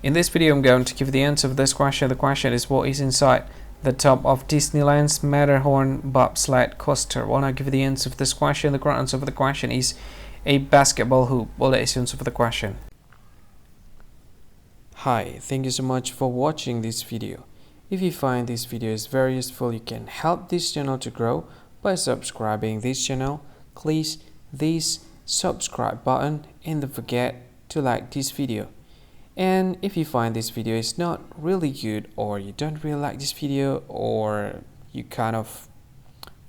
In this video, I'm going to give the answer of this question. The question is, what is inside the top of Disneyland's Matterhorn Bobsled coaster? When I give the answer of this question, the correct answer for the question is a basketball hoop. Well, that is the answer for the question. Hi, thank you so much for watching this video. If you find this video is very useful, you can help this channel to grow by subscribing this channel. Please this subscribe button and don't forget to like this video. And if you find this video is not really good, or you don't really like this video, or you kind of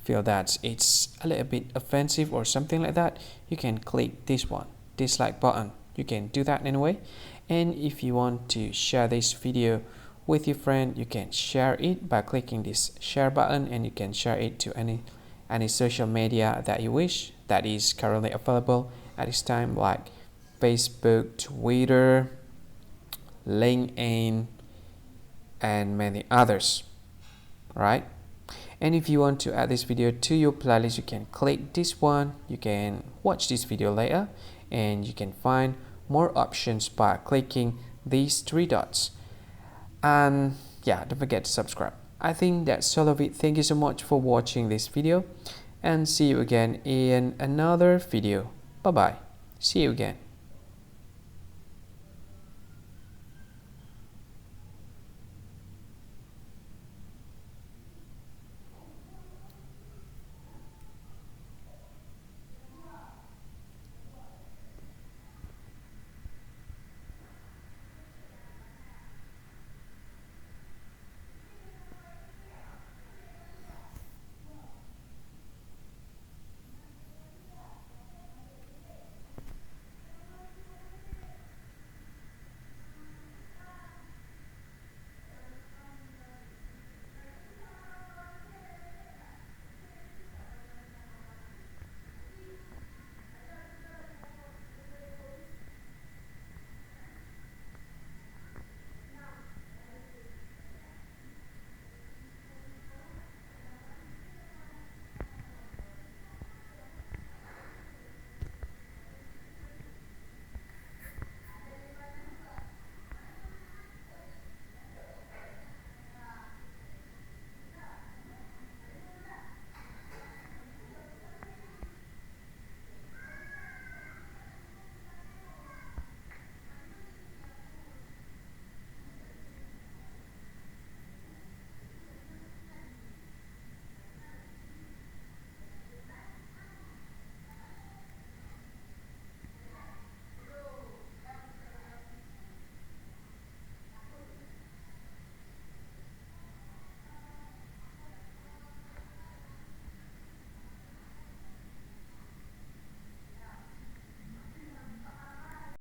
feel that it's a little bit offensive or something like that, you can click this one, dislike button. You can do that anyway. And if you want to share this video with your friend, you can share it by clicking this share button, and you can share it to any social media that you wish that is currently available at this time, like Facebook, Twitter, LinkedIn, and many others, right? And if you want to add this video to your playlist, you can click this one. You can watch this video later, and you can find more options by clicking these three dots. And yeah, don't forget to subscribe. I think that's all of it. Thank you so much for watching this video, and see you again in another video. Bye bye. See you again.